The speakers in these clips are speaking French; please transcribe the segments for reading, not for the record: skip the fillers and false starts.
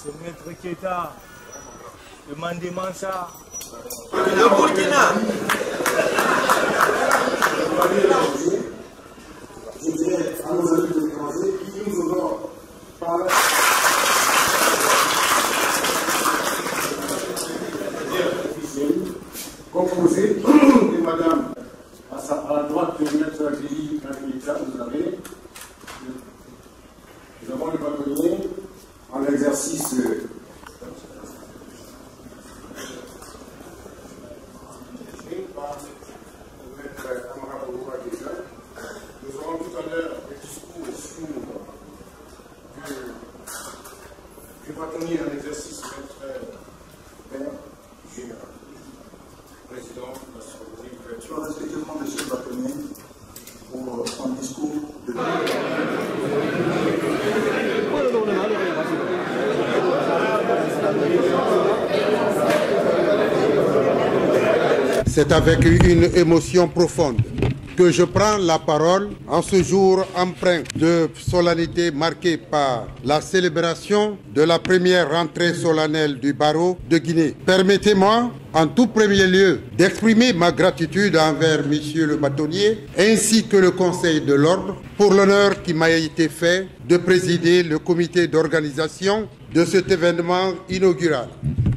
c'est Maître Keita, le Mandé Mansa. Le Burkina. Je dirais à nos amis de l'étranger qui nous honorent par la... composé de madame à la droite de Maître Guéhi Keita, nous avons le bâtonnier en exercice par Maître Amara Bouba déjà. Nous aurons tout à l'heure le discours du bâtonnier en exercice Maître Père Général. Président de la Société ouverture. Respectivement, M. le bâtonnier, pour son discours de... C'est avec une émotion profonde que je prends la parole en ce jour empreint de solennité marqué par la célébration de la première rentrée solennelle du barreau de Guinée. Permettez-moi, en tout premier lieu, d'exprimer ma gratitude envers Monsieur le bâtonnier ainsi que le Conseil de l'Ordre pour l'honneur qui m'a été fait de présider le comité d'organisation de cet événement inaugural.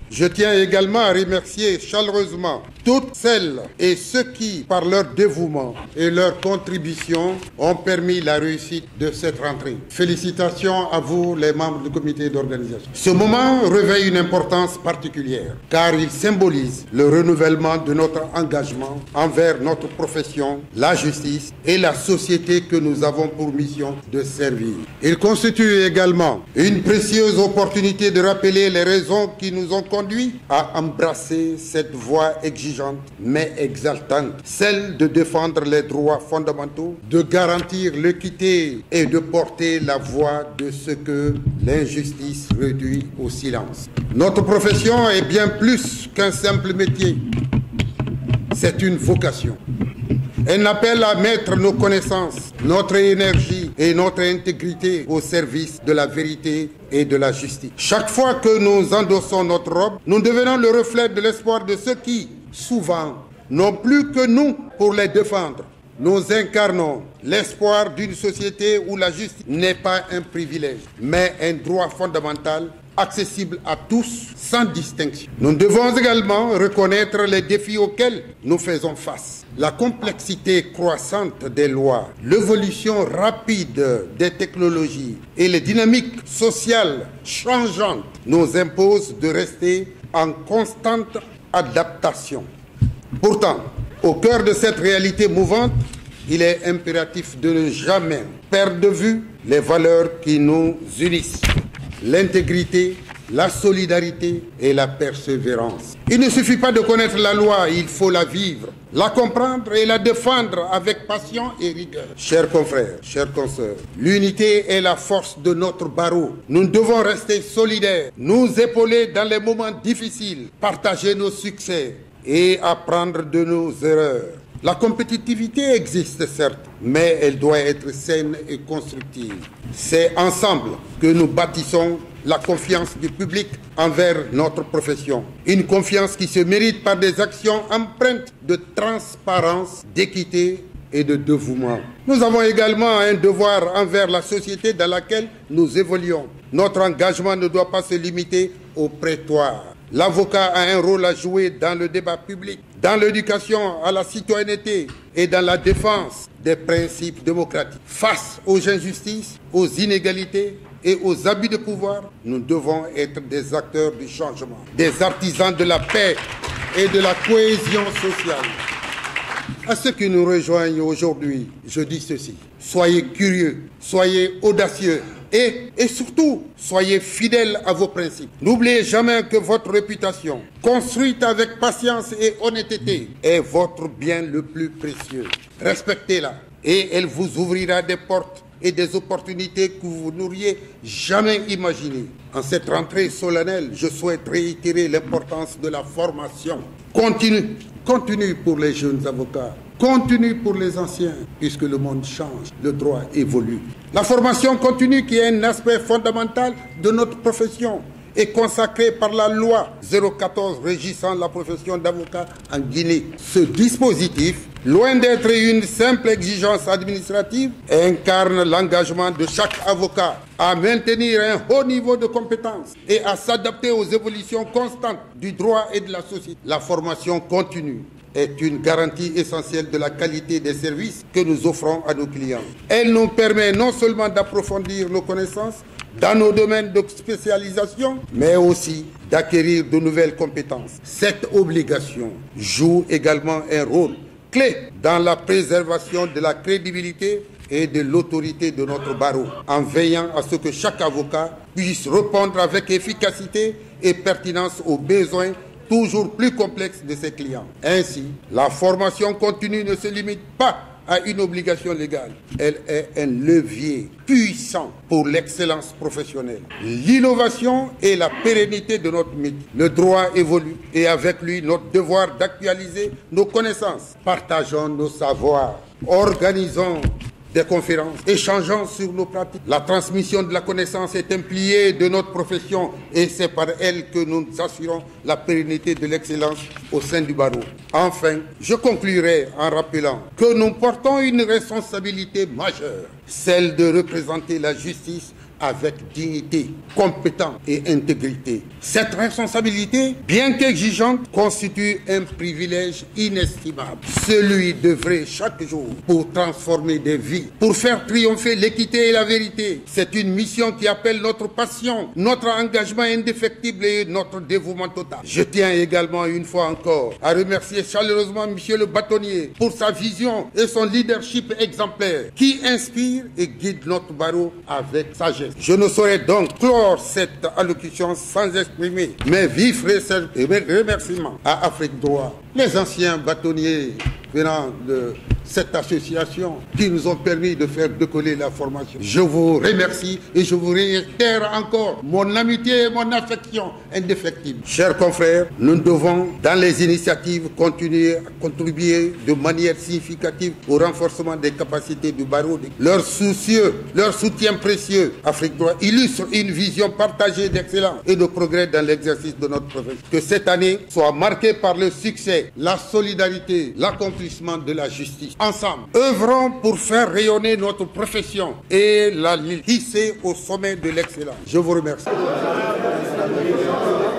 Je tiens également à remercier chaleureusement toutes celles et ceux qui, par leur dévouement et leur contribution, ont permis la réussite de cette rentrée. Félicitations à vous, les membres du comité d'organisation. Ce moment revêt une importance particulière, car il symbolise le renouvellement de notre engagement envers notre profession, la justice et la société que nous avons pour mission de servir. Il constitue également une précieuse opportunité de rappeler les raisons qui nous ont conduits à embrasser cette voie exigeante mais exaltante, celle de défendre les droits fondamentaux, de garantir l'équité et de porter la voix de ce que l'injustice réduit au silence. Notre profession est bien plus qu'un simple métier, c'est une vocation. Elle appelle à mettre nos connaissances, notre énergie et notre intégrité au service de la vérité et de la justice. Chaque fois que nous endossons notre robe, nous devenons le reflet de l'espoir de ceux qui, souvent, n'ont plus que nous pour les défendre. Nous incarnons l'espoir d'une société où la justice n'est pas un privilège, mais un droit fondamental accessible à tous sans distinction. Nous devons également reconnaître les défis auxquels nous faisons face. La complexité croissante des lois, l'évolution rapide des technologies et les dynamiques sociales changeantes nous imposent de rester en constante adaptation. Pourtant, au cœur de cette réalité mouvante, il est impératif de ne jamais perdre de vue les valeurs qui nous unissent. L'intégrité, la solidarité et la persévérance. Il ne suffit pas de connaître la loi, il faut la vivre, la comprendre et la défendre avec passion et rigueur. Chers confrères, chères consoeurs, l'unité est la force de notre barreau. Nous devons rester solidaires, nous épauler dans les moments difficiles, partager nos succès et apprendre de nos erreurs. La compétitivité existe certes, mais elle doit être saine et constructive. C'est ensemble que nous bâtissons la confiance du public envers notre profession. Une confiance qui se mérite par des actions empreintes de transparence, d'équité et de dévouement. Nous avons également un devoir envers la société dans laquelle nous évoluons. Notre engagement ne doit pas se limiter au prétoire. L'avocat a un rôle à jouer dans le débat public, dans l'éducation à la citoyenneté et dans la défense des principes démocratiques. Face aux injustices, aux inégalités et aux abus de pouvoir, nous devons être des acteurs du changement, des artisans de la paix et de la cohésion sociale. À ceux qui nous rejoignent aujourd'hui, je dis ceci. Soyez curieux, soyez audacieux et surtout, soyez fidèles à vos principes. N'oubliez jamais que votre réputation, construite avec patience et honnêteté, est votre bien le plus précieux. Respectez-la et elle vous ouvrira des portes et des opportunités que vous n'auriez jamais imaginées. En cette rentrée solennelle, je souhaite réitérer l'importance de la formation. Continue pour les jeunes avocats, continue pour les anciens, puisque le monde change, le droit évolue. La formation continue qui est un aspect fondamental de notre profession est consacré par la loi 014 régissant la profession d'avocat en Guinée. Ce dispositif, loin d'être une simple exigence administrative, incarne l'engagement de chaque avocat à maintenir un haut niveau de compétence et à s'adapter aux évolutions constantes du droit et de la société. La formation continue est une garantie essentielle de la qualité des services que nous offrons à nos clients. Elle nous permet non seulement d'approfondir nos connaissances dans nos domaines de spécialisation, mais aussi d'acquérir de nouvelles compétences. Cette obligation joue également un rôle clé dans la préservation de la crédibilité et de l'autorité de notre barreau, en veillant à ce que chaque avocat puisse répondre avec efficacité et pertinence aux besoins toujours plus complexes de ses clients. Ainsi, la formation continue ne se limite pas à une obligation légale. Elle est un levier puissant pour l'excellence professionnelle, l'innovation et la pérennité de notre métier. Le droit évolue et avec lui notre devoir d'actualiser nos connaissances. Partageons nos savoirs, organisons des conférences, échangeant sur nos pratiques. La transmission de la connaissance est un pilier de notre profession et c'est par elle que nous assurons la pérennité de l'excellence au sein du barreau. Enfin, je conclurai en rappelant que nous portons une responsabilité majeure, celle de représenter la justice avec dignité, compétence et intégrité. Cette responsabilité, bien qu'exigeante, constitue un privilège inestimable. Celui d'œuvrer chaque jour pour transformer des vies, pour faire triompher l'équité et la vérité. C'est une mission qui appelle notre passion, notre engagement indéfectible et notre dévouement total. Je tiens également une fois encore à remercier chaleureusement Monsieur le bâtonnier pour sa vision et son leadership exemplaire qui inspire et guide notre barreau avec sagesse. Je ne saurais donc clore cette allocution sans exprimer mes vifs remerciements à Afrique Droit, les anciens bâtonniers venant de cette association qui nous ont permis de faire décoller la formation. Je vous remercie et je vous réitère encore mon amitié et mon affection indéfectible. Chers confrères, nous devons, dans les initiatives, continuer à contribuer de manière significative au renforcement des capacités du barreau. Leur soutien précieux, Afrique Droit, illustre une vision partagée d'excellence et de progrès dans l'exercice de notre profession. Que cette année soit marquée par le succès, la solidarité, l'accomplissement de la justice. Ensemble, œuvrons pour faire rayonner notre profession et la hisser au sommet de l'excellence. Je vous remercie.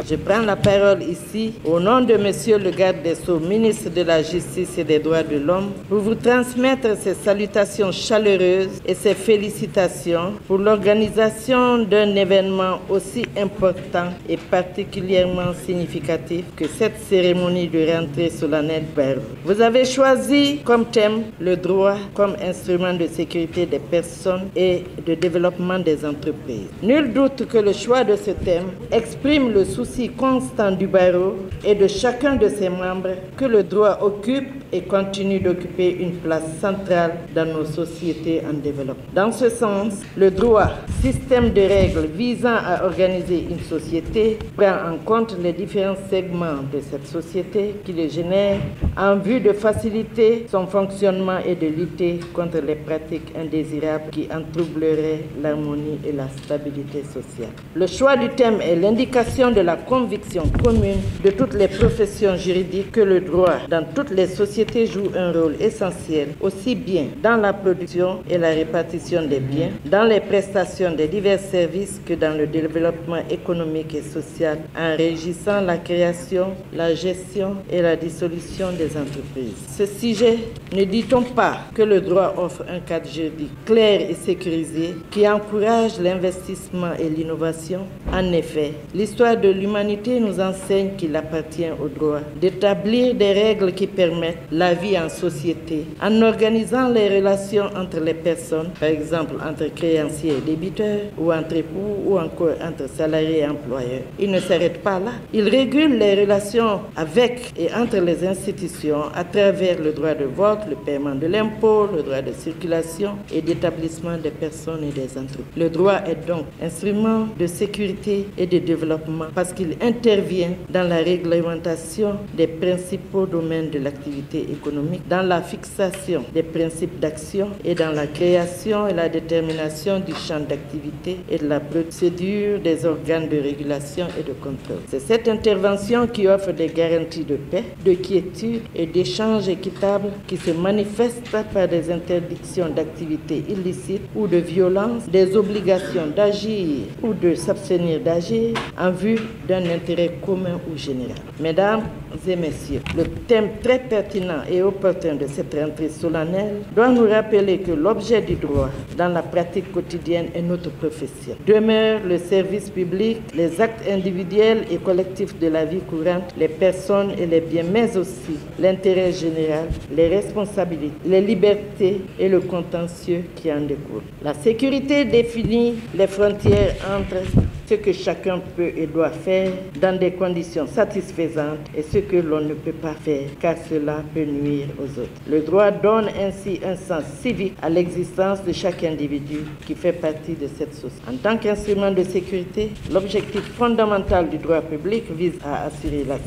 Je prends la parole ici au nom de Monsieur le garde des Sceaux, ministre de la Justice et des Droits de l'Homme, pour vous transmettre ses salutations chaleureuses et ses félicitations pour l'organisation d'un événement aussi important et particulièrement significatif que cette cérémonie de rentrée solennelle barreau. Vous avez choisi comme thème le droit comme instrument de sécurité des personnes et de développement des entreprises. Nul doute que le choix de ce thème exprime le souci constant du barreau et de chacun de ses membres que le droit occupe et continue d'occuper une place centrale dans nos sociétés en développement. Dans ce sens, le droit, système de règles visant à organiser une société, prend en compte les différents segments de cette société qui le génèrent en vue de faciliter son fonctionnement et de lutter contre les pratiques indésirables qui en troubleraient l'harmonie et la stabilité sociale. Le choix du thème est l'indication de la conviction commune de toutes les professions juridiques que le droit dans toutes les sociétés joue un rôle essentiel, aussi bien dans la production et la répartition des biens, dans les prestations des divers services que dans le développement économique et social, en régissant la création, la gestion et la dissolution des entreprises. Ce sujet, ne dit-on pas que le droit offre un cadre juridique clair et sécurisé qui encourage l'investissement et l'innovation? En effet, l'histoire de l'humanité nous enseigne qu'il appartient au droit d'établir des règles qui permettent la vie en société, en organisant les relations entre les personnes, par exemple entre créanciers et débiteurs, ou entre époux, ou encore entre salariés et employeurs. Il ne s'arrête pas là. Il régule les relations avec et entre les institutions à travers le droit de vote, le paiement de l'impôt, le droit de circulation et d'établissement des personnes et des entreprises. Le droit est donc instrument de sécurité et de développement parce qu'il intervient dans la réglementation des principaux domaines de l'activité économique, dans la fixation des principes d'action et dans la création et la détermination du champ d'activité et de la procédure des organes de régulation et de contrôle. C'est cette intervention qui offre des garanties de paix, de quiétude et d'échange équitable qui se manifestent par des interdictions d'activités illicites ou de violence, des obligations d'agir ou de s'abstenir d'agir en vue d'un intérêt commun ou général. Mesdames et messieurs, le thème très pertinent et opportun de cette rentrée solennelle doit nous rappeler que l'objet du droit dans la pratique quotidienne est notre profession. Demeure le service public, les actes individuels et collectifs de la vie courante, les personnes et les biens, mais aussi l'intérêt général, les responsabilités, les libertés et le contentieux qui en découle. La sécurité définit les frontières entre ce que chacun peut et doit faire dans des conditions satisfaisantes et ce que l'on ne peut pas faire car cela peut nuire aux autres. Le droit donne ainsi un sens civique à l'existence de chaque individu qui fait partie de cette société. En tant qu'instrument de sécurité, l'objectif fondamental du droit public vise à assurer la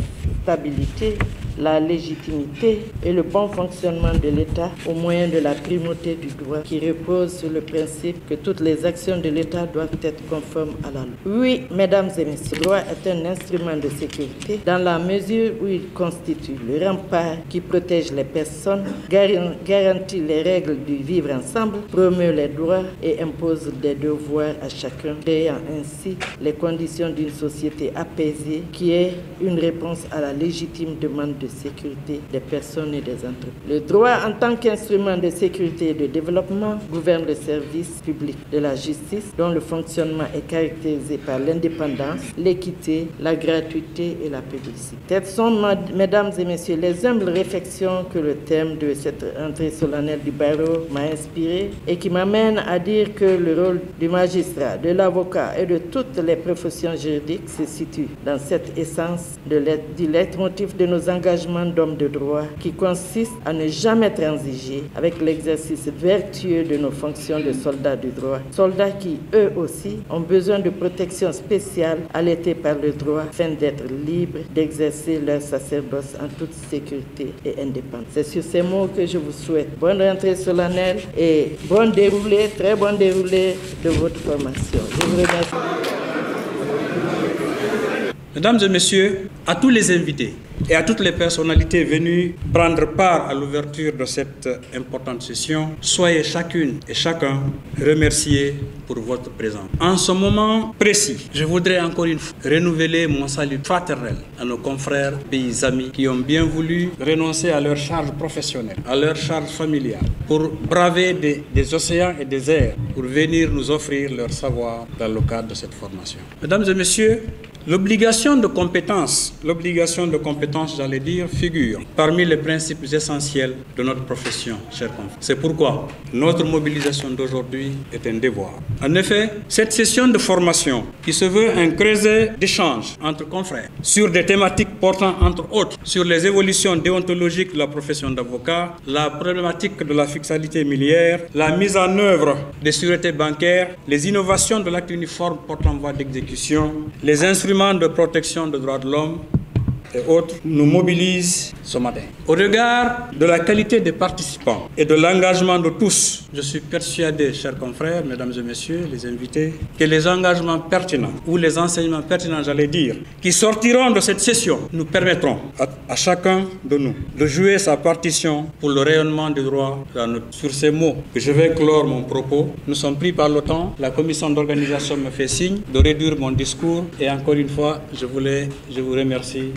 stabilité, la légitimité et le bon fonctionnement de l'État au moyen de la primauté du droit qui repose sur le principe que toutes les actions de l'État doivent être conformes à la loi. Oui, mesdames et messieurs, le droit est un instrument de sécurité dans la mesure où il constitue le rempart qui protège les personnes, garantit les règles du vivre ensemble, promeut les droits et impose des devoirs à chacun, créant ainsi les conditions d'une société apaisée qui est une réponse à la légitime demande de sécurité des personnes et des entreprises. Le droit en tant qu'instrument de sécurité et de développement gouverne le service public de la justice dont le fonctionnement est caractérisé par l'indépendance, l'équité, la gratuité et la publicité. Telles sont, mesdames et messieurs, les humbles réflexions que le thème de cette entrée solennelle du barreau m'a inspiré et qui m'amène à dire que le rôle du magistrat, de l'avocat et de toutes les professions juridiques se situe dans cette essence du leitmotiv de nos engagements d'hommes de droit qui consiste à ne jamais transiger avec l'exercice vertueux de nos fonctions de soldats du droit. Soldats qui, eux aussi, ont besoin de protection spéciale allaitée par le droit afin d'être libres d'exercer leur sacerdoce en toute sécurité et indépendance. C'est sur ces mots que je vous souhaite bonne rentrée solennelle et bon déroulé, très bon déroulé de votre formation. Je vous remercie. Mesdames et messieurs, à tous les invités et à toutes les personnalités venues prendre part à l'ouverture de cette importante session, soyez chacune et chacun remerciés pour votre présence. En ce moment précis, je voudrais encore une fois renouveler mon salut fraternel à nos confrères, pays amis qui ont bien voulu renoncer à leur charge professionnelle, à leur charge familiale, pour braver des océans et des airs, pour venir nous offrir leur savoir dans le cadre de cette formation. Mesdames et messieurs, l'obligation de compétence, j'allais dire, figure parmi les principes essentiels de notre profession, chers confrères. C'est pourquoi notre mobilisation d'aujourd'hui est un devoir. En effet, cette session de formation, qui se veut un creuset d'échange entre confrères, sur des thématiques portant entre autres sur les évolutions déontologiques de la profession d'avocat, la problématique de la fiscalité millière, la mise en œuvre des sûretés bancaires, les innovations de l'acte uniforme portant voie d'exécution, les instruments de protection des droits de l'homme et autres, nous mobilisent ce matin. Au regard de la qualité des participants et de l'engagement de tous, je suis persuadé, chers confrères, mesdames et messieurs, les invités, que les engagements pertinents, ou les enseignements pertinents, j'allais dire, qui sortiront de cette session, nous permettront à chacun de nous de jouer sa partition pour le rayonnement du droit. Sur ces mots que je vais clore mon propos, nous sommes pris par le temps, la commission d'organisation me fait signe de réduire mon discours et encore une fois, je vous remercie.